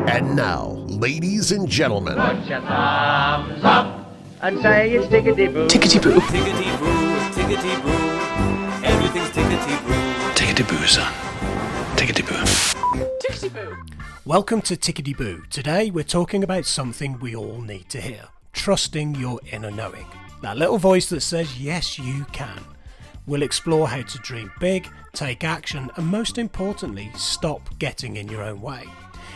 And now, ladies and gentlemen, Put your thumbs up and say it's Tickety Boo. Tickety Boo. Tickety Boo, Tickety Boo, everything's Tickety Boo. Tickety Boo, son. Tickety Boo. Tickety Boo. Welcome to Tickety Boo. Today we're talking about something we all need to hear. Trusting your inner knowing. That little voice that says, yes, you can. We'll explore how to dream big, take action, and most importantly, stop getting in your own way.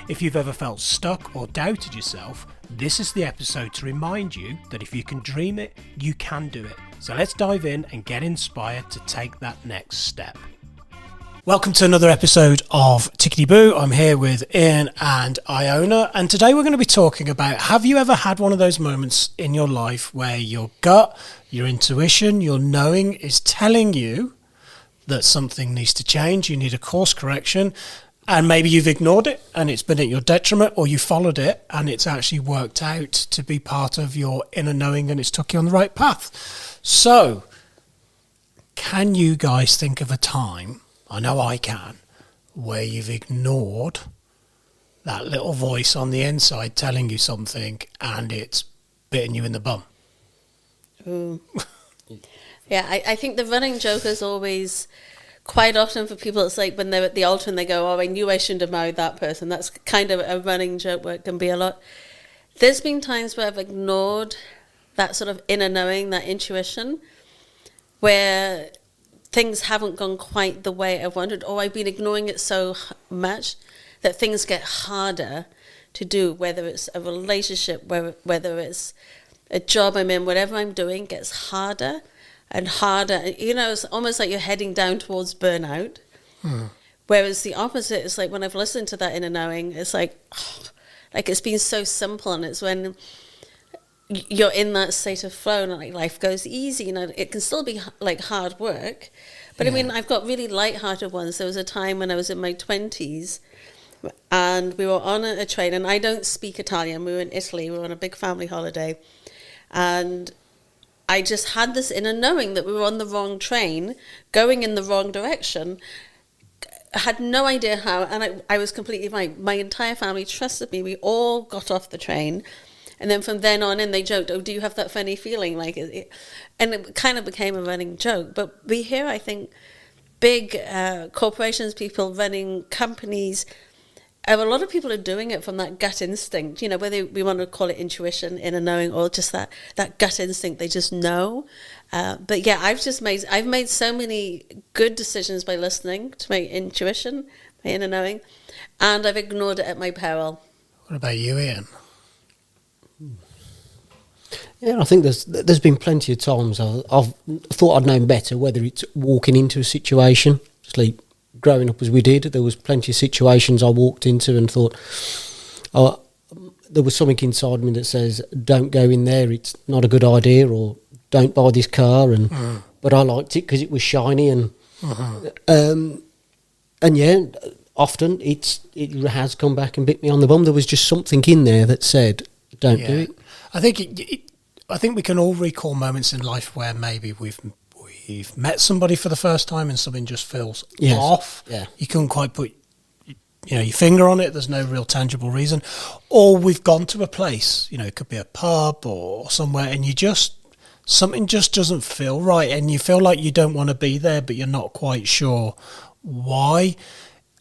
If you've ever felt stuck or doubted yourself, this is the episode to remind you that if you can dream it, you can do it. So let's dive in and get inspired to take that next step. Welcome to another episode of Tickety Boo. I'm here with Ian and Iona, and today we're going to be talking about, have you ever had one of those moments in your life where your gut, your intuition, your knowing is telling you that something needs to change, you need a course correction, and maybe you've ignored it and it's been at your detriment, or you followed it and it's actually worked out to be part of your inner knowing and it's took you on the right path. So, can you guys think of a time, I know I can, where you've ignored that little voice on the inside telling you something and it's bitten you in the bum? Yeah, I think the running joke is always... Quite often for people, it's like when they're at the altar and they go, oh, I knew I shouldn't have married that person. That's kind of a running joke where it can be a lot. There's been times where I've ignored that sort of inner knowing, that intuition, where things haven't gone quite the way I wanted, or I've been ignoring it so much that things get harder to do, whether it's a relationship, whether it's a job I'm in, whatever I'm doing gets harder and harder. You know, it's almost like you're heading down towards burnout. Whereas the opposite is like when I've listened to that inner knowing, it's like it's been so simple, and it's when you're in that state of flow and like life goes easy. You know, it can still be like hard work, but I mean, I've got really light-hearted ones. There was a time when I was in my 20s and we were on a train, and I don't speak Italian. We were in Italy. We were on a big family holiday, and I just had this inner knowing that we were on the wrong train, going in the wrong direction. I had no idea how, and I was completely fine. My entire family trusted me. We all got off the train. And then from then on in, they joked, oh, do you have that funny feeling? And it kind of became a running joke. But we hear, I think, big corporations, people running companies, a lot of people are doing it from that gut instinct, you know, whether we want to call it intuition, inner knowing, or just that gut instinct, they just know. But yeah, I've made so many good decisions by listening to my intuition, my inner knowing, and I've ignored it at my peril. What about you, Ian? Yeah, I think there's been plenty of times I've thought I'd known better, whether it's walking into a situation, just like growing up as we did, there was plenty of situations I walked into and thought, oh, there was something inside me that says, don't go in there, it's not a good idea, or don't buy this car, but I liked it because it was shiny, and yeah, often it has come back and bit me on the bum. There was just something in there that said, don't do it. I think we can all recall moments in life where maybe we've met somebody for the first time and something just feels off. Yeah. You couldn't quite put your finger on it. There's no real tangible reason. Or we've gone to a place, it could be a pub or somewhere, and something just doesn't feel right, and you feel like you don't want to be there, but you're not quite sure why.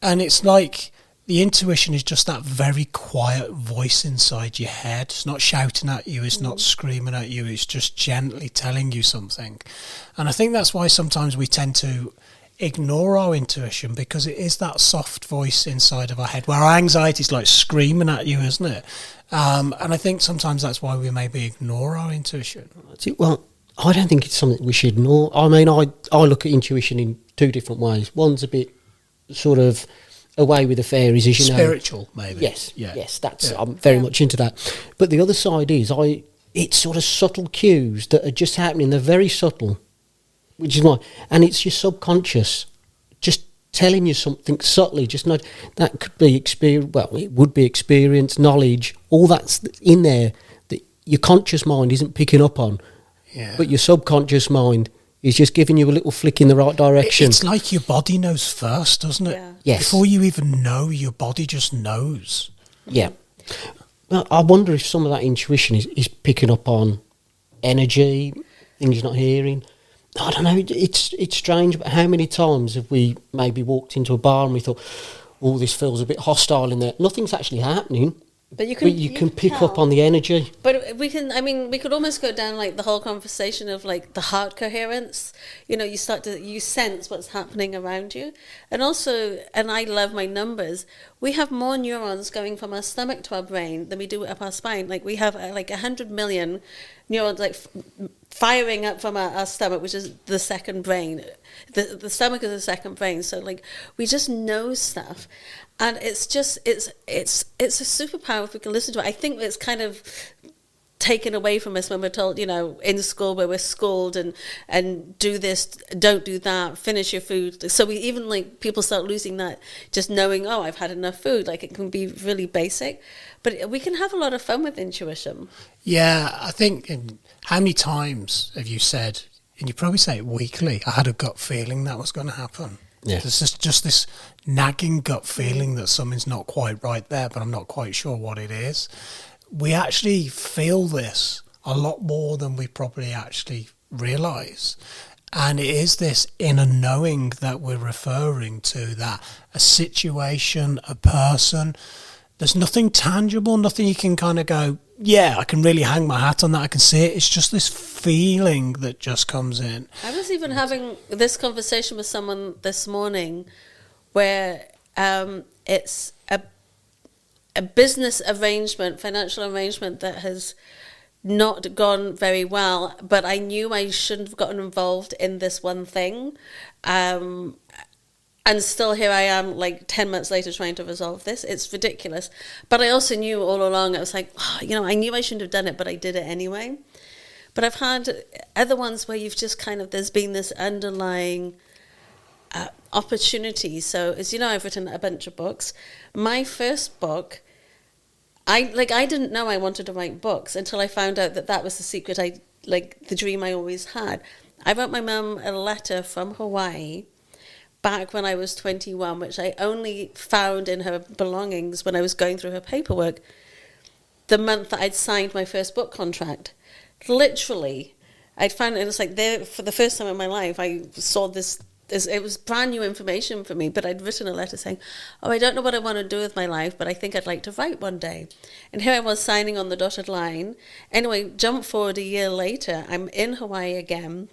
And it's like the intuition is just that very quiet voice inside your head. It's not shouting at you, it's not screaming at you, it's just gently telling you something. And I think that's why sometimes we tend to ignore our intuition, because it is that soft voice inside of our head where our anxiety is like screaming at you, isn't it? And I think sometimes that's why we maybe ignore our intuition. Well, I don't think it's something we should ignore. I mean, I look at intuition in two different ways. One's a bit sort of away with the fairies, as you know. Spiritual, maybe. Yes, I'm very much into that. But the other side is, it's sort of subtle cues that are just happening. They're very subtle, which is why, and it's your subconscious just telling you something subtly. Just not that could be experience. Well, it would be experience, knowledge, all that's in there that your conscious mind isn't picking up on, but your subconscious mind is just giving you a little flick in the right direction. It's like your body knows first, doesn't it? Yeah. Yes. Before you even know, your body just knows. Yeah. Well, I wonder if some of that intuition is picking up on energy, things you're not hearing. I don't know. It's strange, but how many times have we maybe walked into a bar and we thought, "Oh, this feels a bit hostile in there." Nothing's actually happening, But you can pick up tell. on the energy. But we can, I mean, we could almost go down like the whole conversation of like the heart coherence. You sense what's happening around you. And also, and I love my numbers, we have more neurons going from our stomach to our brain than we do up our spine. Like we have like 100 million neurons like firing up from our stomach, which is the second brain. The stomach is the second brain. So like we just know stuff. And it's a superpower if we can listen to it. I think it's kind of taken away from us when we're told, in school where we're schooled and do this, don't do that, finish your food. So we even like people start losing that, just knowing, oh, I've had enough food. Like it can be really basic, but we can have a lot of fun with intuition. Yeah, I think, how many times have you said, and you probably say it weekly, I had a gut feeling that was going to happen. Yeah. There's just this nagging gut feeling that something's not quite right there, but I'm not quite sure what it is. We actually feel this a lot more than we probably actually realise. And it is this inner knowing that we're referring to, that a situation, a person, there's nothing tangible, nothing you can kind of go, yeah, I can really hang my hat on that, I can see it. It's just this feeling that just comes in. I was even having this conversation with someone this morning where it's a business arrangement, financial arrangement that has not gone very well, but I knew I shouldn't have gotten involved in this one thing. And still here I am, like 10 months later, trying to resolve this. It's ridiculous. But I also knew all along, I was like, I knew I shouldn't have done it, but I did it anyway. But I've had other ones where you've just there's been this underlying opportunity. So, as you know, I've written a bunch of books. My first book, I didn't know I wanted to write books until I found out that was the secret, the dream I always had. I wrote my mum a letter from Hawaii back when I was 21, which I only found in her belongings when I was going through her paperwork the month that I'd signed my first book contract. Literally, I'd found it, and it's like there for the first time in my life, I saw this, it was brand new information for me, but I'd written a letter saying, I don't know what I want to do with my life, but I think I'd like to write one day. And here I was signing on the dotted line. Anyway, jump forward a year later, I'm in Hawaii again,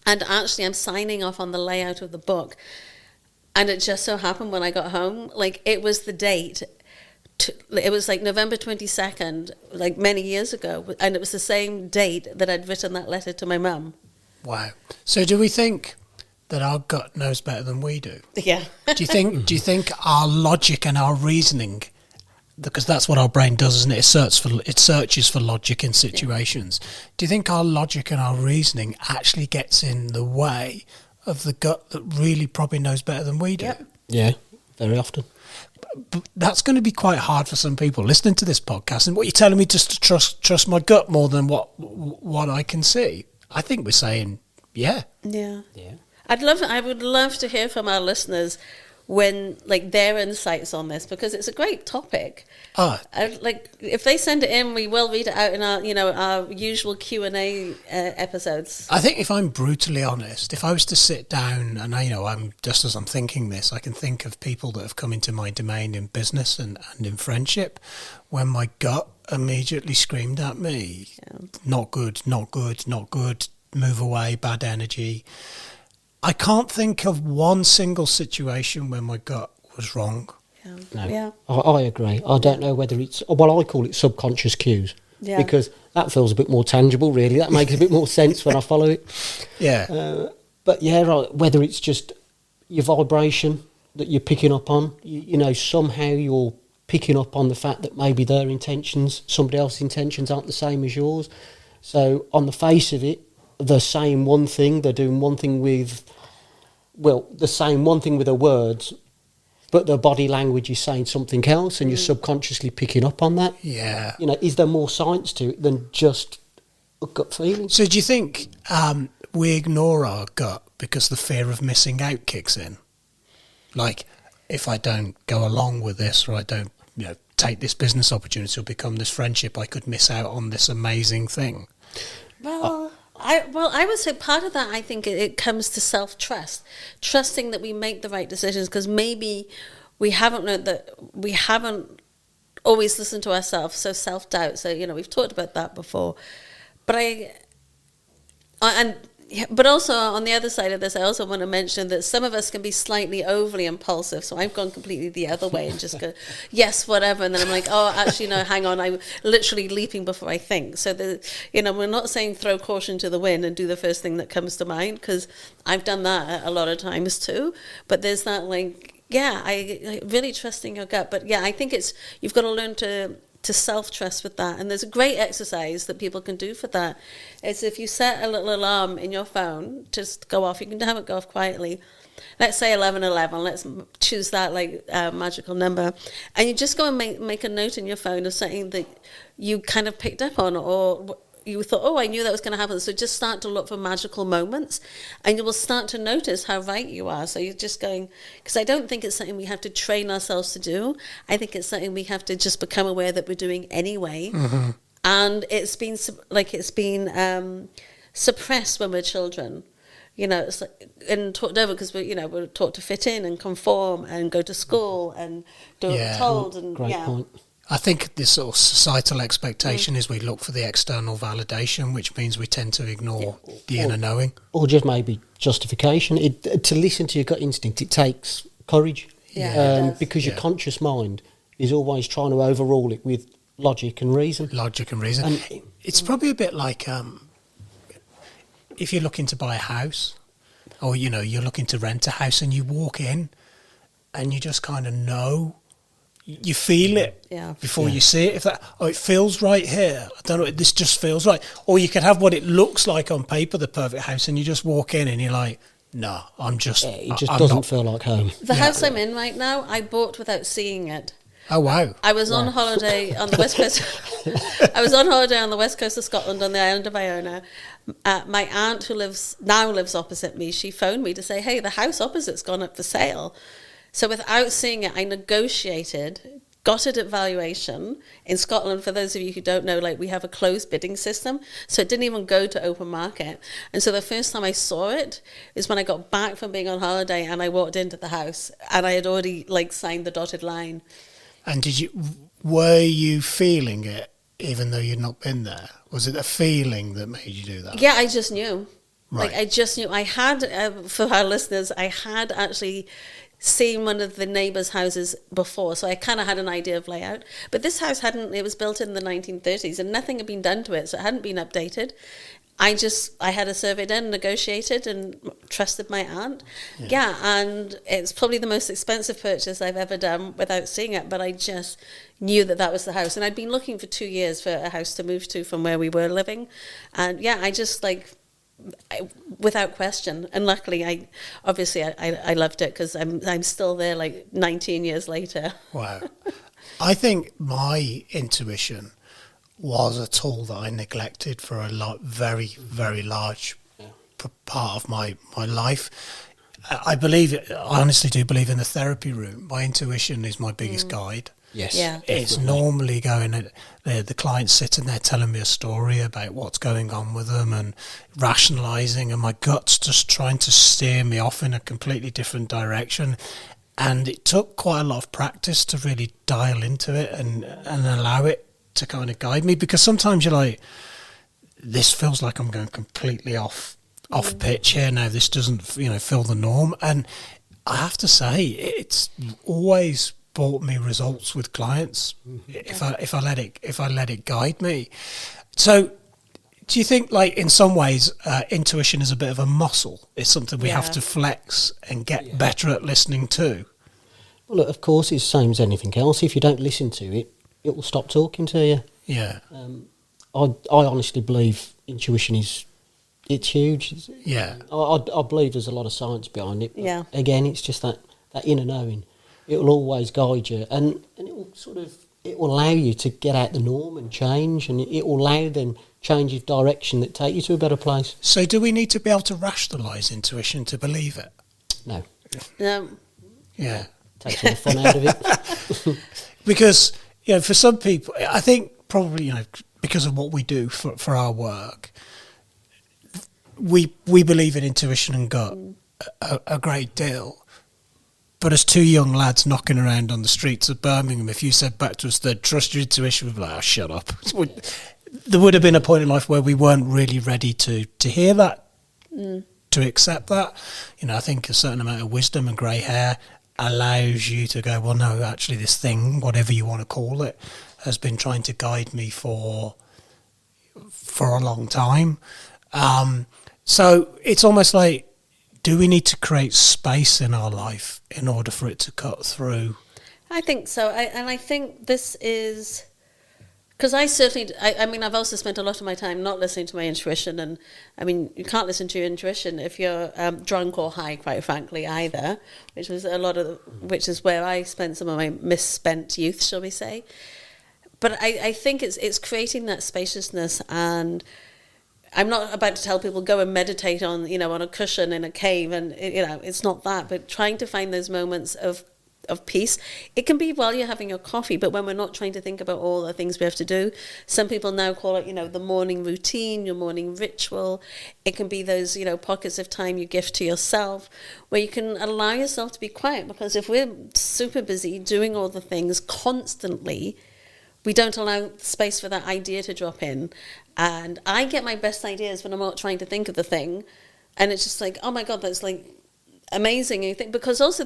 and actually I'm signing off on the layout of the book. And it just so happened when I got home, it was the date. It was November 22nd, many years ago. And it was the same date that I'd written that letter to my mum. Wow. So do we think that our gut knows better than we do? Yeah. Do you think our logic and our reasoning, because that's what our brain does, isn't it? It searches for logic in situations. Yeah. Do you think our logic and our reasoning actually gets in the way of the gut that really probably knows better than we do? Yep. Yeah, very often. But that's going to be quite hard for some people listening to this podcast. And what you're telling me just to trust my gut more than what I can see. I think we're saying, yeah. Yeah. Yeah. I would love to hear from our listeners when their insights on this, because it's a great topic. If they send it in, we will read it out in our usual Q&A episodes. I think if I'm brutally honest, if I was to sit down and I'm just as I'm thinking this, I can think of people that have come into my domain in business and in friendship when my gut immediately screamed at me, not good, not good, not good, move away, bad energy. I can't think of one single situation where my gut was wrong. Yeah. No, Yeah. I agree. I don't know whether it's, I call it subconscious cues. Yeah. Because that feels a bit more tangible, really. That makes a bit more sense when I follow it. Yeah. But yeah, right, whether it's just your vibration that you're picking up on, somehow you're picking up on the fact that maybe their intentions, somebody else's intentions aren't the same as yours. So on the face of it, they're saying one thing, they're doing one thing they're saying one thing with their words, but their body language is saying something else, and you're subconsciously picking up on that. Yeah. Is there more science to it than just a gut feeling? So do you think we ignore our gut because the fear of missing out kicks in? If I don't go along with this, or I don't, take this business opportunity or become this friendship, I could miss out on this amazing thing? Well, I would say part of that, I think it comes to self-trust, trusting that we make the right decisions, because maybe we haven't learned that, we haven't always listened to ourselves, so self-doubt. So, we've talked about that before. But also on the other side of this, I also want to mention that some of us can be slightly overly impulsive. So I've gone completely the other way and just go, yes, whatever. And then I'm like, oh, actually, no, hang on. I'm literally leaping before I think. So, we're not saying throw caution to the wind and do the first thing that comes to mind, because I've done that a lot of times too. But there's that I really trusting your gut. But yeah, I think you've got to learn to self-trust with that. And there's a great exercise that people can do for that. It's if you set a little alarm in your phone, just go off. You can have it go off quietly. Let's say 11:11. Let's choose that magical number. And you just go and make a note in your phone of something that you kind of picked up on, or you thought, oh, I knew that was going to happen. So just start to look for magical moments, and you will start to notice how right you are. So you're just going, because I don't think it's something we have to train ourselves to do. I think it's something we have to just become aware that we're doing anyway. Mm-hmm. And it's been suppressed when we're children. It's and talked over because we're taught to fit in and conform and go to school and do what we're told. And great point. I think this sort of societal expectation is we look for the external validation, which means we tend to ignore the inner knowing. Or just maybe justification. To listen to your gut instinct, it takes courage. Because your conscious mind is always trying to overrule it with logic and reason. And it's probably a bit like if you're looking to buy a house, or, you're looking to rent a house, and you walk in and you just kind of know. You feel it before you see it. It feels right here. I don't know, this just feels right. Or you could have what it looks like on paper, the perfect house, and you just walk in and you're like, no, I'm just... it just doesn't feel like home. The house I'm in right now, I bought without seeing it. Oh, wow. I was on holiday on the west coast. I was on holiday on the west coast of Scotland on the island of Iona. My aunt, who now lives opposite me, she phoned me to say, hey, the house opposite's gone up for sale. So without seeing it, I negotiated, got it at valuation. In Scotland, for those of you who don't know, we have a closed bidding system. So it didn't even go to open market. And so the first time I saw it is when I got back from being on holiday and I walked into the house and I had already signed the dotted line. And were you feeling it even though you'd not been there? Was it a feeling that made you do that? Yeah, I just knew. Right. I just knew. I had, for our listeners, I had actually seen one of the neighbours' houses before, so I kind of had an idea of layout. But this house it was built in the 1930s and nothing had been done to it, so it hadn't been updated. I had a survey done, negotiated, and trusted my aunt. Yeah, and it's probably the most expensive purchase I've ever done without seeing it, but I just knew that was the house. And I'd been looking for 2 years for a house to move to from where we were living. And yeah, I just without question. And luckily, I loved it, because I'm still there 19 years later. Wow. I think my intuition was a tool that I neglected for a very, very large part of my life. I honestly do believe in the therapy room. My intuition is my biggest guide. Yes. Yeah. It's normally going, the client's sitting there telling me a story about what's going on with them and rationalising, and my gut's just trying to steer me off in a completely different direction. And it took quite a lot of practice to really dial into it and allow it to kind of guide me, because sometimes you're like, this feels like I'm going completely off pitch here now. This doesn't, fill the norm. And I have to say, it's always brought me results with clients if I let it guide me. So do you think, in some ways, intuition is a bit of a muscle? It's something we have to flex and get better at listening to? Well, look, of course, it's the same as anything else. If you don't listen to it, it will stop talking to you. Yeah. I honestly believe intuition it's huge. Yeah. I believe there's a lot of science behind it. Yeah. Again, it's just that inner knowing. It will always guide you, and it will it will allow you to get out the norm and change, and it will allow them change of direction that take you to a better place. So do we need to be able to rationalise intuition to believe it? No. No. Yeah. Takes all the fun out of it. Because for some people, I think probably, because of what we do for our work, we believe in intuition and gut a great deal. But as two young lads knocking around on the streets of Birmingham, if you said back to us that trust your intuition, we'd be like, oh, shut up. There would have been a point in life where we weren't really ready to hear that, to accept that. I think a certain amount of wisdom and grey hair allows you to go, well, no, actually this thing, whatever you want to call it, has been trying to guide me for a long time. So it's almost like, do we need to create space in our life in order for it to cut through? I think so. I think this is... Because I've also spent a lot of my time not listening to my intuition. And, you can't listen to your intuition if you're drunk or high, quite frankly, either, which is where I spent some of my misspent youth, shall we say. But I think it's creating that spaciousness, and I'm not about to tell people go and meditate on a cushion in a cave, and it's not that, but trying to find those moments of peace. It can be while you're having your coffee, but when we're not trying to think about all the things we have to do. Some people now call it, the morning routine, your morning ritual. It can be those, pockets of time you gift to yourself, where you can allow yourself to be quiet, because if we're super busy doing all the things constantly, we don't allow space for that idea to drop in. And I get my best ideas when I'm not trying to think of the thing. And it's just like, oh my God, that's like amazing. And you think, because also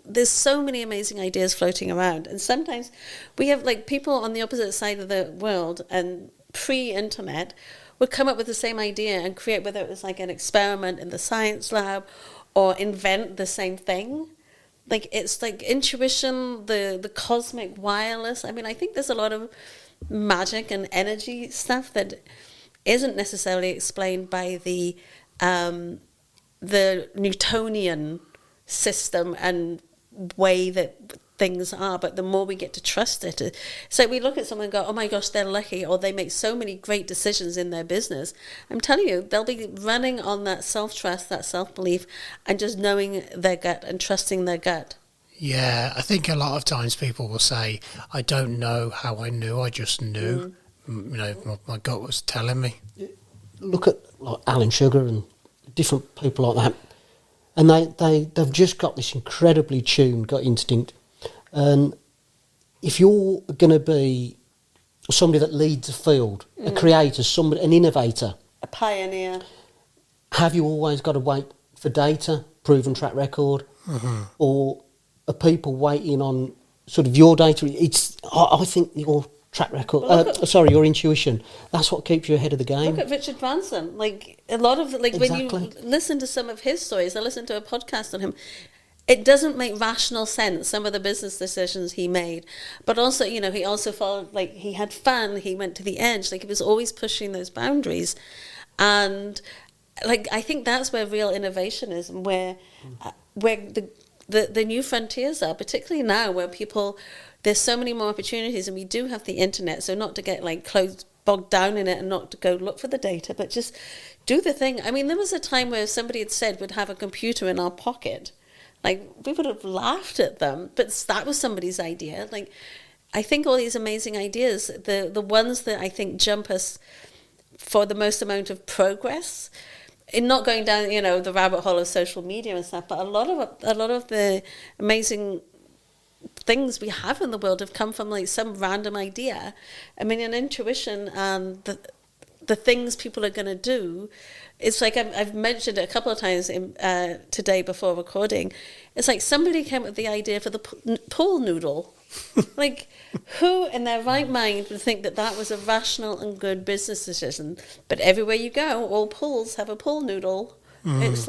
there's so many amazing ideas floating around. And sometimes we have people on the opposite side of the world and pre-internet would come up with the same idea and create, whether it was like an experiment in the science lab or invent the same thing. It's like intuition, the cosmic wireless. I think there's a lot of magic and energy stuff that isn't necessarily explained by the Newtonian system and way that things are, but the more we get to trust it. So we look at someone and go, oh my gosh, they're lucky, or they make so many great decisions in their business. I'm telling you, they'll be running on that self-trust, that self-belief, and just knowing their gut and trusting their gut. Yeah, I think a lot of times people will say, I don't know how I knew, I just knew. My gut was telling me. Look at Alan Sugar and different people like that. And they've just got this incredibly tuned gut instinct. And if you're going to be somebody that leads a field, a creator, an innovator, a pioneer, have you always got to wait for data, proven track record, or are people waiting on sort of your data? I think your track record, your intuition, that's what keeps you ahead of the game. Look at Richard Branson. A lot of Exactly. When you listen to some of his stories, I listened to a podcast on him. It doesn't make rational sense, some of the business decisions he made. But also, he also followed, he had fun, he went to the edge, he was always pushing those boundaries. And, I think that's where real innovation is, and where the new frontiers are, particularly now, where there's so many more opportunities, and we do have the internet, so not to get, bogged down in it and not to go look for the data, but just do the thing. There was a time where somebody had said we'd have a computer in our pocket. We would have laughed at them, but that was somebody's idea. I think all these amazing ideas, the ones that I think jump us for the most amount of progress, in not going down, the rabbit hole of social media and stuff, but a lot of the amazing things we have in the world have come from some random idea. An intuition and the things people are going to do. It's I've mentioned it a couple of times today before recording. It's somebody came up with the idea for the pool noodle. Who in their right mind would think that was a rational and good business decision? But everywhere you go, all pools have a pool noodle. It's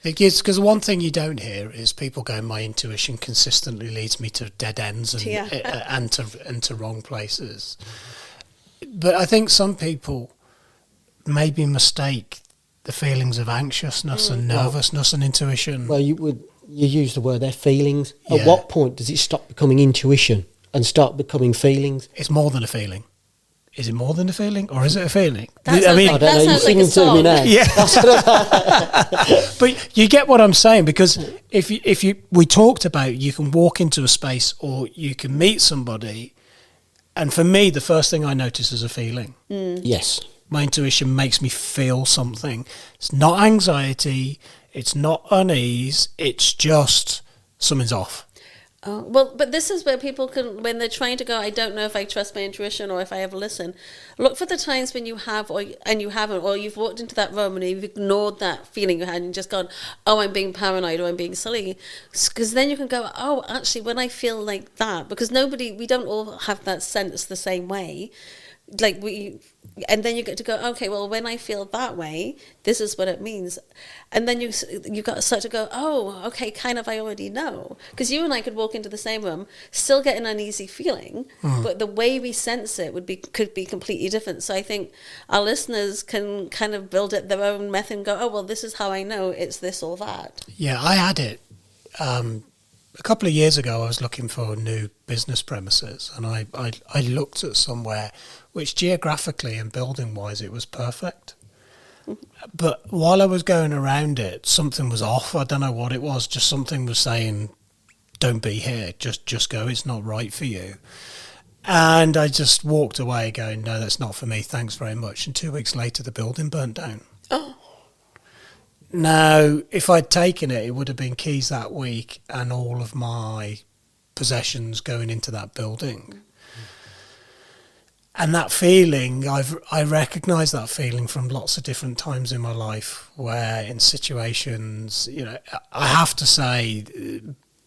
because one thing you don't hear is people going, my intuition consistently leads me to dead ends and to wrong places. But I think some people maybe mistake the feelings of anxiousness and nervousness and intuition. Well, you use the word there, feelings. Yeah. At what point does it stop becoming intuition and start becoming feelings? It's more than a feeling. Is it more than a feeling, or is it a feeling? I don't know. You're singing to me now. Yeah. But you get what I'm saying, because we talked about, you can walk into a space or you can meet somebody And for me, the first thing I notice is a feeling. Yes. My intuition makes me feel something. It's not anxiety. It's not unease. It's just something's off. Oh, well, but this is where people can, when they're trying to go, I don't know if I trust my intuition or if I ever listen. Look for the times when you have, and you haven't, or you've walked into that room and you've ignored that feeling you had and just gone, oh, I'm being paranoid or I'm being silly. Because then you can go, oh, actually, when I feel like that, because we don't all have that sense the same way. And then you get to go, okay, well, when I feel that way, this is what it means. And then you've got to start to go, oh, okay, kind of, I already know. Because you and I could walk into the same room, still get an uneasy feeling, but the way we sense it could be completely different. So I think our listeners can kind of build it their own method and go, oh, well, this is how I know it's this or that. Yeah, I had it. A couple of years ago, I was looking for new business premises, and I looked at somewhere which geographically and building-wise, it was perfect. But while I was going around it, something was off. I don't know what it was. Just something was saying, don't be here. Just go. It's not right for you. And I just walked away going, no, that's not for me. Thanks very much. And 2 weeks later, the building burnt down. Oh. Now, if I'd taken it, it would have been keys that week and all of my possessions going into that building. And that feeling, I recognise that feeling from lots of different times in my life where in situations, I have to say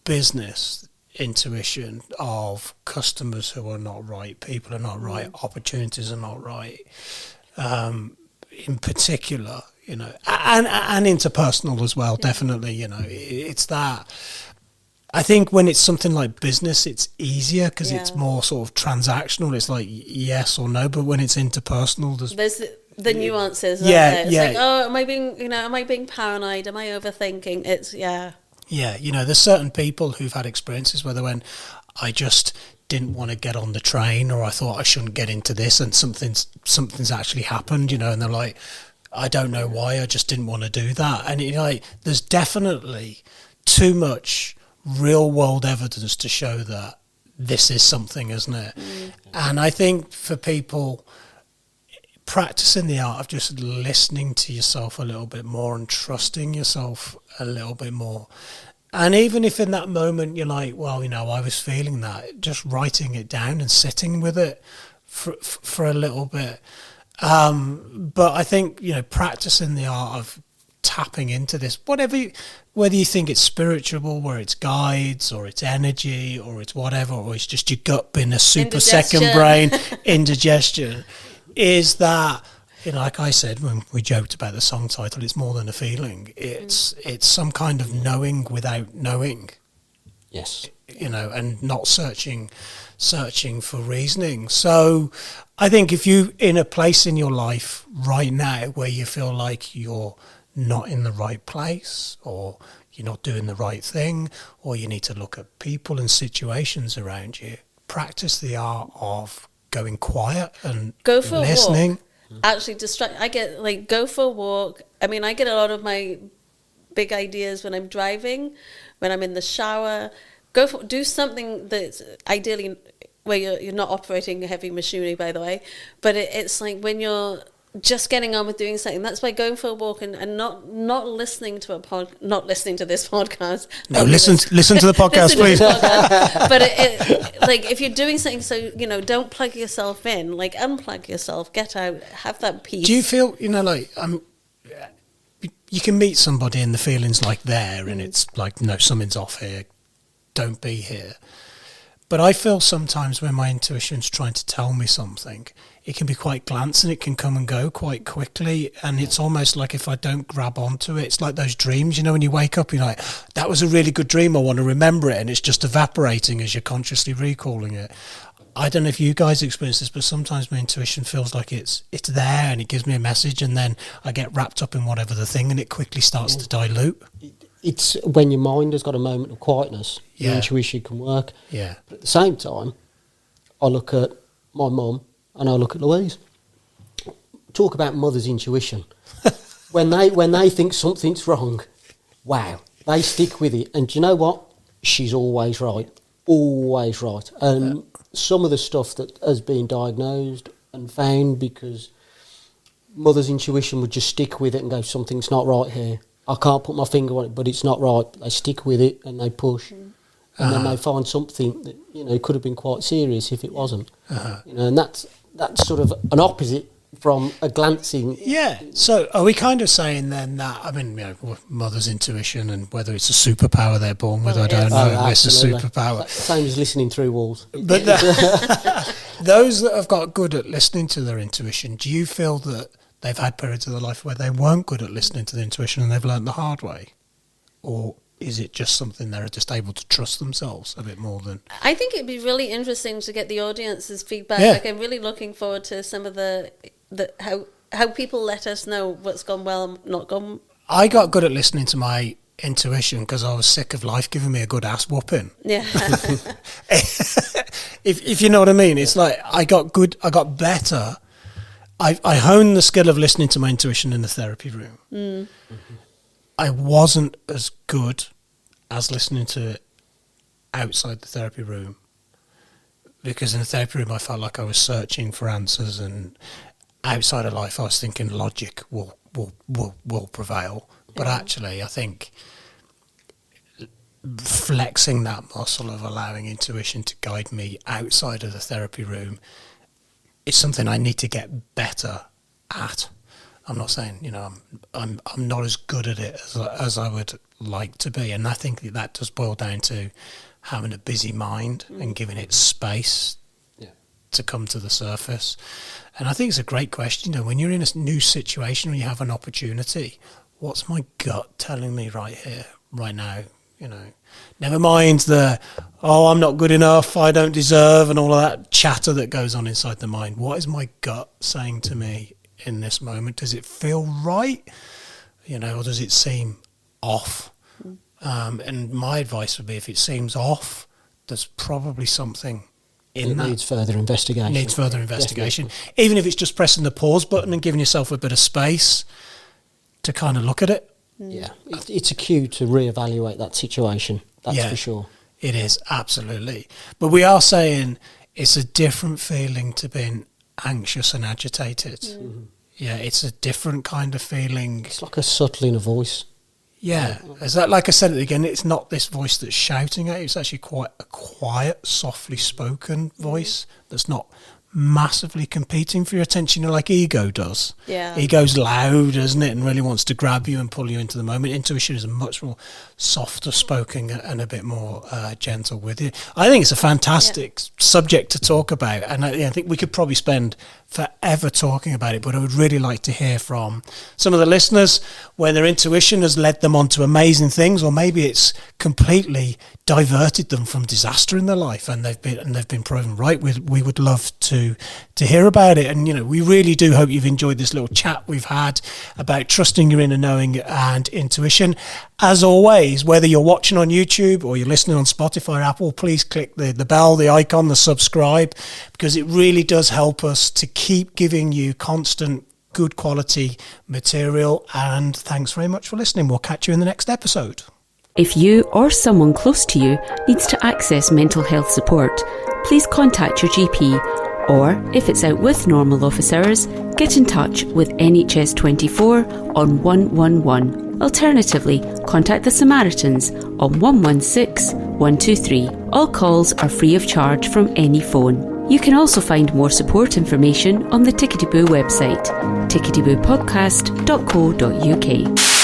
business intuition of customers who are not right, people are not right, opportunities are not right, in particular, and interpersonal as well, definitely, it's that. I think when it's something like business, it's easier because it's more sort of transactional. It's like yes or no, but when it's interpersonal, there's the nuances. Yeah, it's like, oh, am I being paranoid? Am I overthinking? There's certain people who've had experiences where they went, I just didn't want to get on the train, or I thought I shouldn't get into this, and something's actually happened, and they're like, I don't know why, I just didn't want to do that. And there's definitely too much real world evidence to show that this is something, isn't it? And I think for people, practicing the art of just listening to yourself a little bit more and trusting yourself a little bit more. And even if in that moment you're like, well, I was feeling that, just writing it down and sitting with it for a little bit. But I think, practicing the art of tapping into this, whether you think it's spiritual, where it's guides or it's energy or it's whatever, or it's just your gut being a super second brain, indigestion, is that, like I said when we joked about the song title, it's more than a feeling. It's some kind of knowing without knowing. Yes. And not searching for reasoning. So I think if you in a place in your life right now where you feel like you're not in the right place, or you're not doing the right thing, or you need to look at people and situations around you, practice the art of going quiet and go for listening. A walk. Actually go for a walk. I mean, I get a lot of my big ideas when I'm driving, when I'm in the shower. Do something that's ideally where you're not operating heavy machinery, by the way, but it's like when you're just getting on with doing something. That's by going for a walk and not listening to not listening to this podcast. No, listen to the podcast, please. But if you're doing something, so don't plug yourself in. Like, unplug yourself, get out, have that peace. Do you feel you can meet somebody and the feeling's like there, and it's like, no, something's off here. Don't be here. But I feel sometimes when my intuition's trying to tell me something, it can be quite glancing, it can come and go quite quickly, and it's almost like if I don't grab onto it, it's like those dreams, when you wake up, you're like, that was a really good dream, I want to remember it, and it's just evaporating as you're consciously recalling it. I don't know if you guys experience this, but sometimes my intuition feels like it's there and it gives me a message, and then I get wrapped up in whatever the thing and it quickly starts to dilute. It's when your mind has got a moment of quietness, your intuition can work. Yeah. But at the same time, I look at my mum and I look at Louise. Talk about mother's intuition. when they think something's wrong, wow, they stick with it. And do you know what? She's always right. always right. And some of the stuff that has been diagnosed and found, because mother's intuition would just stick with it and go, something's not right here. I can't put my finger on it, but it's not right. They stick with it and they push. And then they find something that, you know, could have been quite serious if it wasn't. You know, and that's sort of an opposite from a glancing. Yeah. So are we kind of saying then that, I mean, you know, mother's intuition, and whether it's a superpower they're born with, I don't know. It's a superpower. Same as listening through walls. But those that have got good at listening to their intuition, do you feel that they've had periods of their life where they weren't good at listening to the intuition and they've learned the hard way? Or is it just something they're just able to trust themselves a bit more than... I think it'd be really interesting to get the audience's feedback. Yeah. Like, I'm really looking forward to some of the how people let us know what's gone well and not gone. I got good at listening to my intuition because I was sick of life giving me a good ass whooping. Yeah. if you know what I mean. It's like I got better. I honed the skill of listening to my intuition in the therapy room. I wasn't as good as listening to it outside the therapy room, because in the therapy room I felt like I was searching for answers, and outside of life I was thinking logic will prevail. But actually I think flexing that muscle of allowing intuition to guide me outside of the therapy room is something I need to get better at. I'm not saying, you know, I'm not as good at it as I would like to be, and I think that does boil down to having a busy mind and giving it space to come to the surface. And I think it's a great question, you know, when you're in a new situation, when you have an opportunity, what's my gut telling me right here, right now? You know, never mind the, I'm not good enough, I don't deserve, and all of that chatter that goes on inside the mind. What is my gut saying to me in this moment? Does it feel right, you know, or does it seem off? And my advice would be, if it seems off, there's probably something in that. Needs further investigation. Definitely. Even if it's just pressing the pause button and giving yourself a bit of space to kind of look at it. Yeah, it's a cue to reevaluate that situation, that's for sure. It is, absolutely. But we are saying it's a different feeling to being anxious and agitated. Yeah, it's a different kind of feeling. It's like a subtle inner voice. Yeah, is that, like I said again, it's not this voice that's shouting at you. It's actually quite a quiet, softly spoken voice that's not massively competing for your attention, you know, like ego does. Yeah. Ego's loud, isn't it, and really wants to grab you and pull you into the moment. Intuition is much more softer spoken and a bit more gentle with you. I think it's a fantastic subject to talk about, and I think we could probably spend forever talking about it, but I would really like to hear from some of the listeners where their intuition has led them onto amazing things, or maybe it's completely diverted them from disaster in their life, and they've been proven right. We would love to hear about it. And you know, we really do hope you've enjoyed this little chat we've had about trusting your inner knowing and intuition. As always, whether you're watching on YouTube or you're listening on Spotify or Apple, please click the bell, the icon, the subscribe, because it really does help us to keep giving you constant good quality material. And thanks very much for listening. We'll catch you in the next episode. If you or someone close to you needs to access mental health support, please contact your GP, or if it's out with normal office hours, get in touch with NHS 24 on 111. Alternatively, contact the Samaritans on 116 123. All calls are free of charge from any phone. You can also find more support information on the Tickety Boo website, ticketyboopodcast.co.uk.